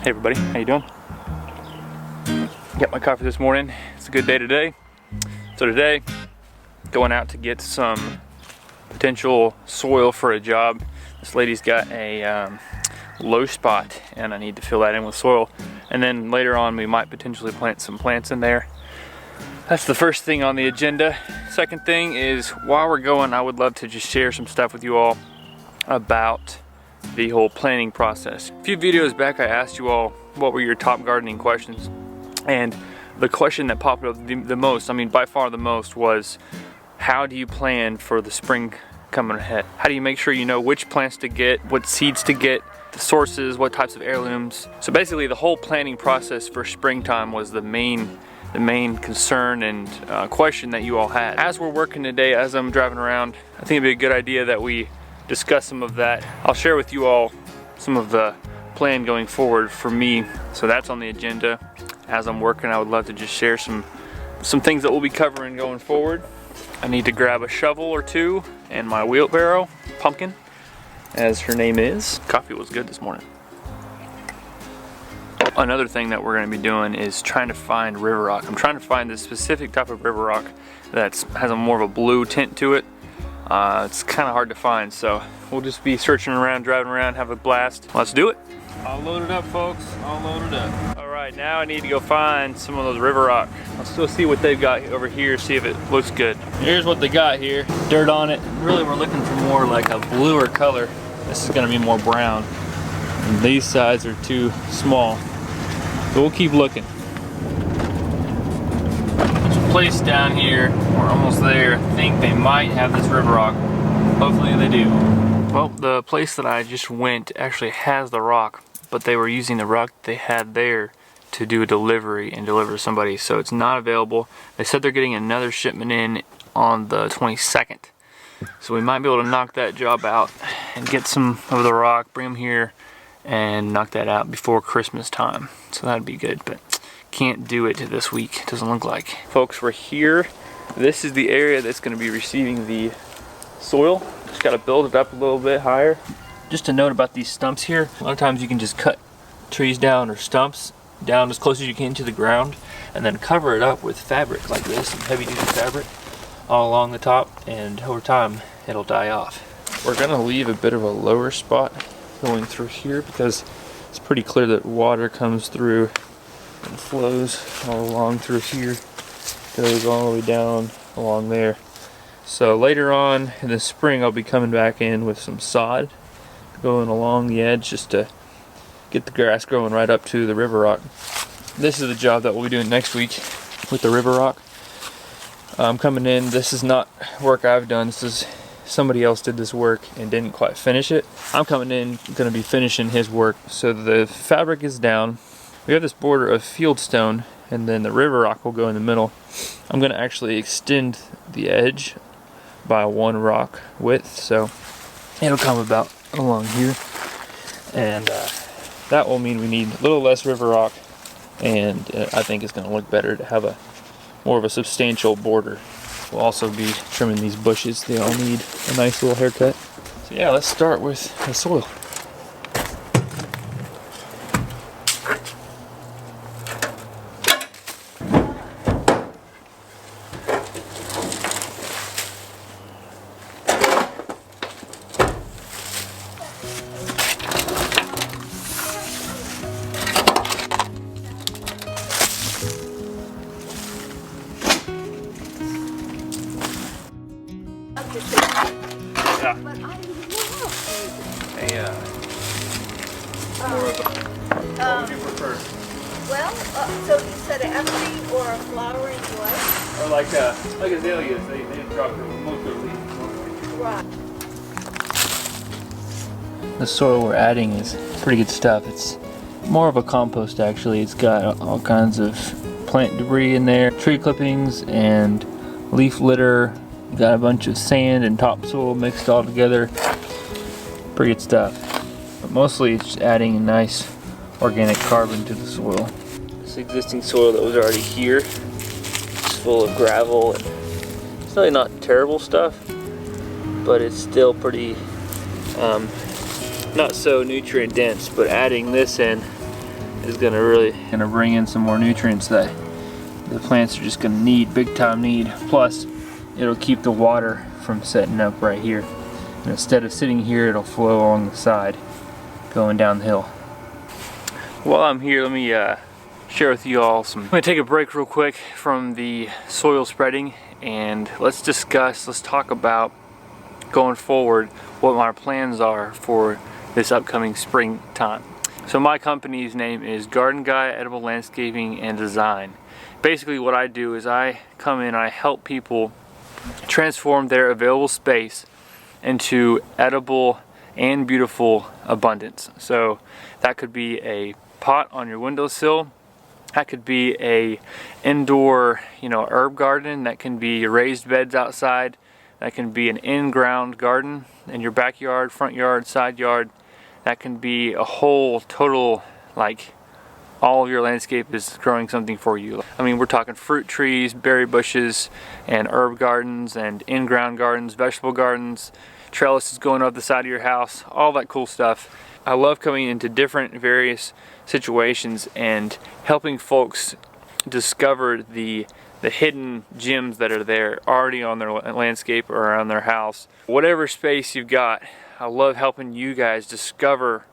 Hey everybody, how you doing? Got my coffee this morning. It's a good day today. So today, going out to get some potential soil for a job. This lady's got a low spot and I need to fill that in with soil. And then later on we might potentially plant some plants in there. That's the first thing on the agenda. Second thing is, while we're going, I would love to just share some stuff with you all about the whole planning process. A few videos back I asked you all what were your top gardening questions, and the question that popped up the most, I mean by far the most, was how do you plan for the spring coming ahead? How do you make sure you know which plants to get, what seeds to get, the sources, what types of heirlooms? So basically the whole planning process for springtime was the main concern and question that you all had. As we're working today, as I'm driving around, I think it'd be a good idea that we discuss some of that. I'll share with you all some of the plan going forward for me. So that's on the agenda. As I'm working, I would love to just share some things that we'll be covering going forward. I need to grab a shovel or two and my wheelbarrow, Pumpkin, as her name is. Coffee was good this morning. Another thing that we're going to be doing is trying to find river rock. I'm trying to find this specific type of river rock that has a more of a blue tint to it. It's kind of hard to find, so we'll just be searching around, driving around, have a blast. Let's do it. All loaded up, folks. All loaded up. All right, now I need to go find some of those river rock. Let's go see what they've got over here, see if it looks good. Here's what they got here. Dirt on it. Really, we're looking for more like a bluer color. This is going to be more brown. And these sides are too small. So we'll keep looking. There's a place down here. We're almost there. I think they might have this river rock. Hopefully they do. Well, the place that I just went actually has the rock, but they were using the rock they had there to do a delivery and deliver to somebody, so it's not available. They said they're getting another shipment in on the 22nd. So we might be able to knock that job out and get some of the rock, bring them here, and knock that out before Christmas time. So that'd be good, but can't do it this week, it doesn't look like. Folks, we're here. This is the area that's going to be receiving the soil. Just got to build it up a little bit higher. Just a note about these stumps here. A lot of times you can just cut trees down or stumps down as close as you can to the ground and then cover it up with fabric like this, some heavy duty fabric all along the top, and over time it'll die off. We're going to leave a bit of a lower spot going through here because it's pretty clear that water comes through and flows all along through here, goes all the way down along there. So later on in the spring I'll be coming back in with some sod going along the edge just to get the grass growing right up to the river rock. This is the job that we'll be doing next week with the river rock. I'm coming in, this is not work I've done, this is somebody else did this work and didn't quite finish it. I'm coming in, going to be finishing his work. So the fabric is down. We have this border of fieldstone and then the river rock will go in the middle. I'm going to actually extend the edge by one rock width, so it'll come about along here, and that will mean we need a little less river rock, and I think it's going to look better to have a more of a substantial border. We'll also be trimming these bushes. They all need a nice little haircut. So yeah, let's start with the soil. Yeah. What would you prefer? Well, so you said an evergreen or a flowering what? Or like azaleas, they drop most of their leaves. Right. The soil we're adding is pretty good stuff. It's more of a compost actually. It's got all kinds of plant debris in there, tree clippings and leaf litter. Got a bunch of sand and topsoil mixed all together. Pretty good stuff. But mostly it's just adding a nice organic carbon to the soil. This existing soil that was already here is full of gravel. And it's really not terrible stuff, but it's still pretty not so nutrient dense. But adding this in is gonna bring in some more nutrients that the plants are just gonna need, big time need. Plus, it'll keep the water from setting up right here. And instead of sitting here, it'll flow along the side, going down the hill. While I'm here, let me share with you all I'm gonna take a break real quick from the soil spreading, and let's talk about going forward what my plans are for this upcoming springtime. So my company's name is Gardenguy Edible Landscaping and Design. Basically what I do is I come in, I help people transform their available space into edible and beautiful abundance. So that could be a pot on your windowsill, that could be a indoor, herb garden, that can be raised beds outside, that can be an in-ground garden in your backyard, front yard, side yard. That can be a whole total, like, all of your landscape is growing something for you. I mean, we're talking fruit trees, berry bushes, and herb gardens, and in-ground gardens, vegetable gardens, trellises going up the side of your house, all that cool stuff. I love coming into different various situations and helping folks discover the hidden gems that are there already on their landscape or around their house. Whatever space you've got, I love helping you guys discover,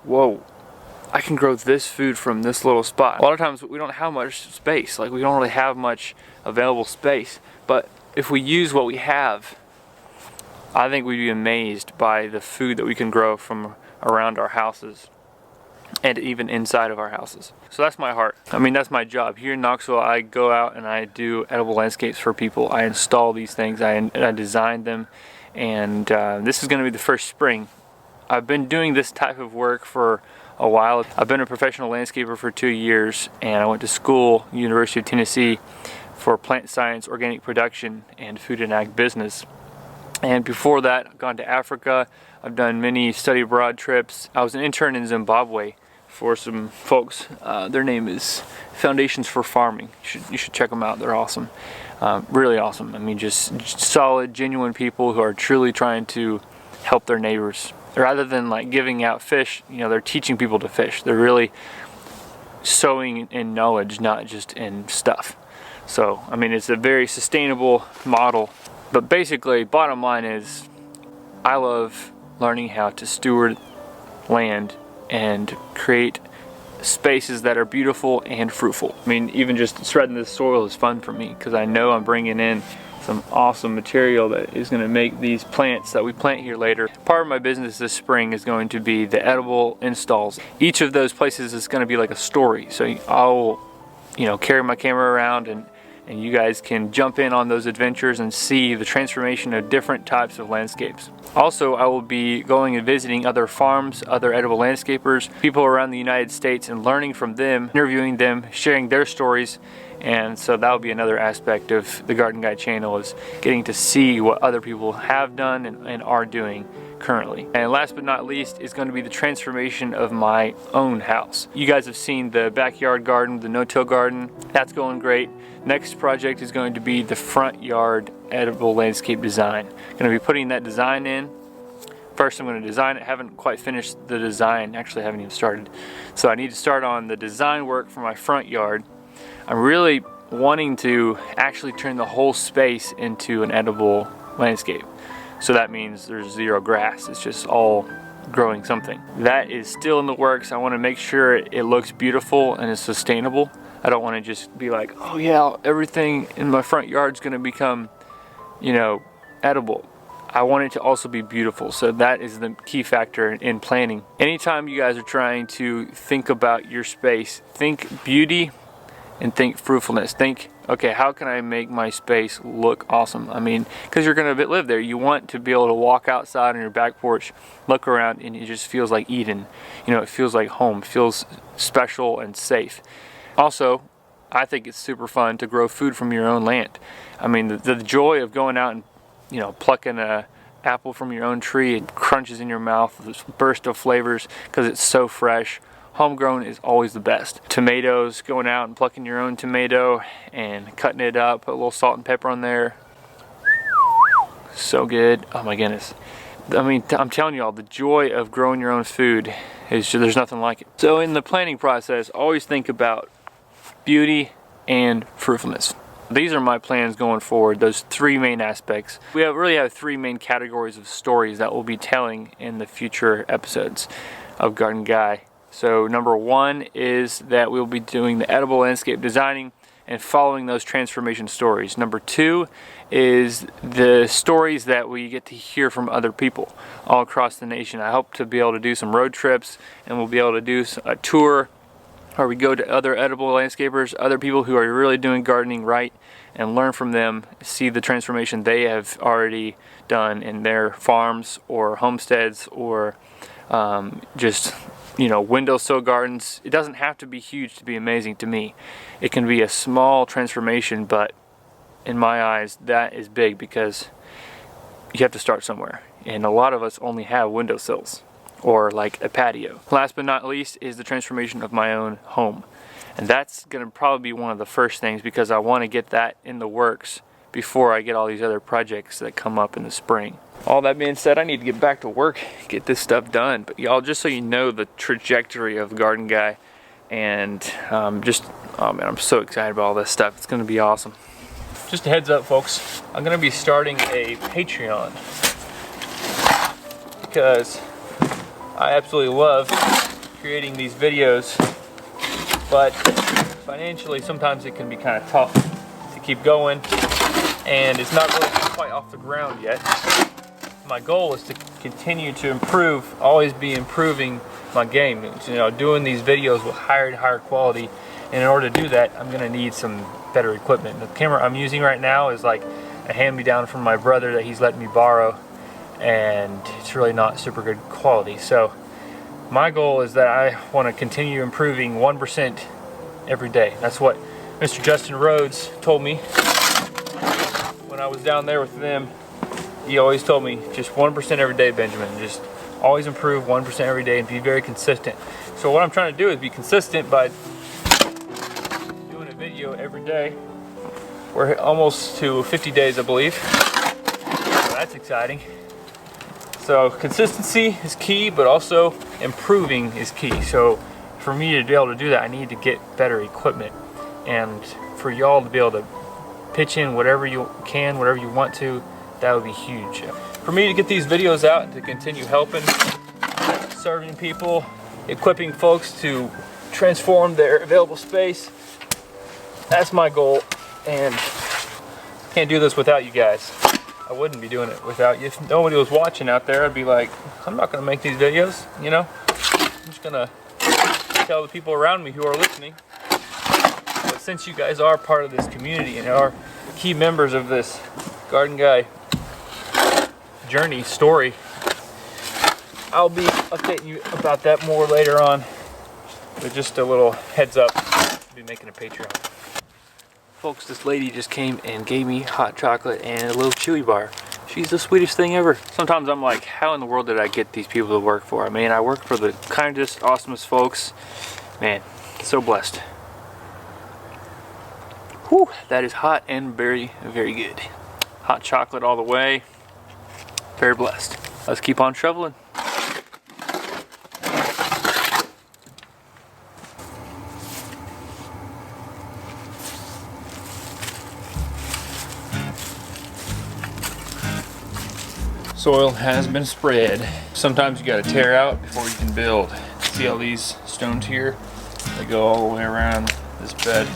whoa, I can grow this food from this little spot. A lot of times we don't have much space, like we don't really have much available space, but if we use what we have, I think we'd be amazed by the food that we can grow from around our houses and even inside of our houses. So that's my heart. I mean, that's my job. Here in Knoxville, I go out and I do edible landscapes for people. I install these things, I design them, and this is gonna be the first spring. I've been doing this type of work for a while. I've been a professional landscaper for 2 years, and I went to school, University of Tennessee, for plant science, organic production, and food and ag business. And before that, I've gone to Africa. I've done many study abroad trips. I was an intern in Zimbabwe for some folks. Their name is Foundations for Farming. You should check them out. They're awesome. Really awesome. I mean, just solid, genuine people who are truly trying to help their neighbors. Rather than like giving out fish, they're teaching people to fish. They're really sowing in knowledge, not just in stuff. So, I mean, it's a very sustainable model. But basically, bottom line is, I love learning how to steward land and create spaces that are beautiful and fruitful. I mean, even just spreading the soil is fun for me because I know I'm bringing in some awesome material that is going to make these plants that we plant here later. Part of my business this spring is going to be the edible installs. Each of those places is going to be like a story. So I'll, carry my camera around and you guys can jump in on those adventures and see the transformation of different types of landscapes. Also, I will be going and visiting other farms, other edible landscapers, people around the United States, and learning from them, interviewing them, sharing their stories. And so that will be another aspect of the Gardenguy channel, is getting to see what other people have done and are doing currently. And last but not least is going to be the transformation of my own house. You guys have seen the backyard garden, the no-till garden. That's going great. Next project is going to be the front yard edible landscape design. Going to be putting that design in. First I'm going to design it. Haven't quite finished the design, actually haven't even started. So I need to start on the design work for my front yard. I'm really wanting to actually turn the whole space into an edible landscape. So that means there's zero grass, it's just all growing something. That is still in the works. I want to make sure it looks beautiful and is sustainable. I don't want to just be like, oh yeah, everything in my front yard is going to become, edible. I want it to also be beautiful. So that is the key factor in planning. Anytime you guys are trying to think about your space, think beauty and think fruitfulness. Think, okay, how can I make my space look awesome? I mean, because you're going to live there. You want to be able to walk outside on your back porch, look around, and it just feels like Eden. It feels like home. It feels special and safe. Also, I think it's super fun to grow food from your own land. I mean, the joy of going out and, plucking a apple from your own tree, it crunches in your mouth, this burst of flavors because it's so fresh. Homegrown is always the best. Tomatoes, going out and plucking your own tomato and cutting it up, put a little salt and pepper on there. So good. Oh my goodness. I mean, I'm telling y'all, the joy of growing your own food is there's nothing like it. So in the planting process, always think about beauty and fruitfulness. These are my plans going forward, those three main aspects. We really have three main categories of stories that we'll be telling in the future episodes of Gardenguy. So number one is that we'll be doing the edible landscape designing and following those transformation stories. Number two is the stories that we get to hear from other people all across the nation. I hope to be able to do some road trips, and we'll be able to do a tour where we go to other edible landscapers, other people who are really doing gardening right, and learn from them, see the transformation they have already done in their farms or homesteads, or just, you know, windowsill gardens. It doesn't have to be huge to be amazing to me. It can be a small transformation, but in my eyes that is big, because you have to start somewhere, and a lot of us only have windowsills or like a patio. Last but not least is the transformation of my own home, and that's going to probably be one of the first things, because I want to get that in the works before I get all these other projects that come up in the spring. All that being said, I need to get back to work, get this stuff done. But y'all, just so you know the trajectory of Gardenguy, and oh man, I'm so excited about all this stuff. It's going to be awesome. Just a heads up, folks, I'm going to be starting a Patreon, because I absolutely love creating these videos, but financially sometimes it can be kind of tough to keep going, and it's not really quite off the ground yet. My goal is to continue to improve, always be improving my game, you know, doing these videos with higher and higher quality. And in order to do that, I'm going to need some better equipment. The camera I'm using right now is like a hand-me-down from my brother that he's letting me borrow, and it's really not super good quality. So my goal is that I want to continue improving 1% every day. That's what Mr. Justin Rhodes told me when I was down there with them. He always told me, just 1% every day, Benjamin. Just always improve 1% every day and be very consistent. So what I'm trying to do is be consistent by doing a video every day. We're almost to 50 days, I believe. So that's exciting. So consistency is key, but also improving is key. So for me to be able to do that, I need to get better equipment. And for y'all to be able to pitch in whatever you can, whatever you want to, that would be huge. For me to get these videos out and to continue helping, serving people, equipping folks to transform their available space, that's my goal, and can't do this without you guys. I wouldn't be doing it without you. If nobody was watching out there, I'd be like, I'm not gonna make these videos, you know? I'm just gonna tell the people around me who are listening. But since you guys are part of this community and are key members of this Gardenguy journey story, I'll be updating you about that more later on. But just a little heads up, I'll be making a Patreon. Folks, this lady just came and gave me hot chocolate and a little chewy bar. She's the sweetest thing ever. Sometimes I'm like, how in the world did I get these people to work for? I mean, I work for the kindest, awesomest folks. Man, so blessed. Whew, that is hot and very, very good. Hot chocolate all the way. Very blessed. Let's keep on shoveling. Soil has been spread. Sometimes you gotta tear out before you can build. See all these stones here? They go all the way around this bed.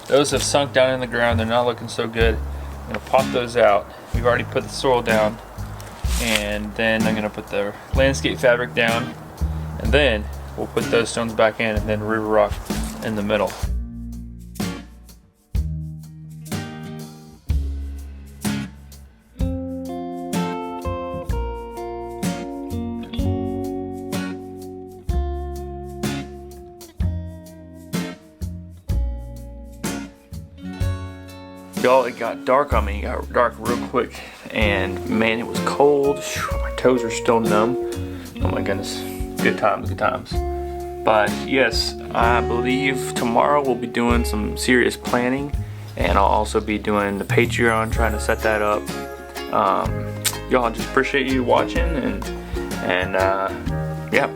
Those have sunk down in the ground. They're not looking so good. I'm gonna pop those out. We've already put the soil down, and then I'm gonna put the landscape fabric down, and then we'll put those stones back in, and then river rock in the middle. Y'all, it got dark on me. It got dark real quick, and man, it was cold. My toes are still numb. Oh my goodness, good times, good times. But yes, I believe tomorrow we'll be doing some serious planning, and I'll also be doing the Patreon, trying to set that up. y'all, just appreciate you watching, and yeah,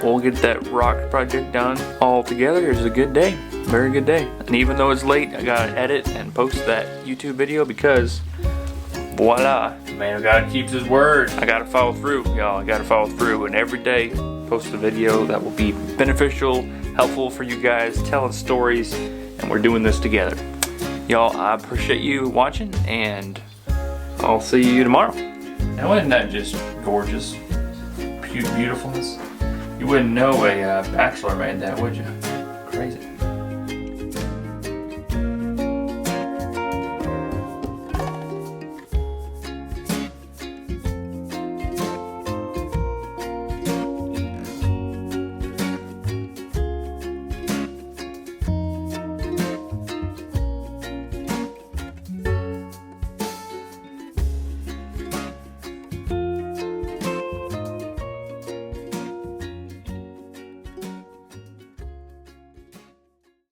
we'll get that rock project done all together. It was a good day, very good day. And even though it's late, I gotta edit and post that YouTube video because voila, man, God keeps his word. I gotta follow through, y'all. I gotta follow through, and every day post a video that will be beneficial, helpful for you guys, telling stories, and we're doing this together. Y'all, I appreciate you watching, and I'll see you tomorrow. Now, isn't that just gorgeous? Beautifulness? You wouldn't know a bachelor made that, would you? Crazy.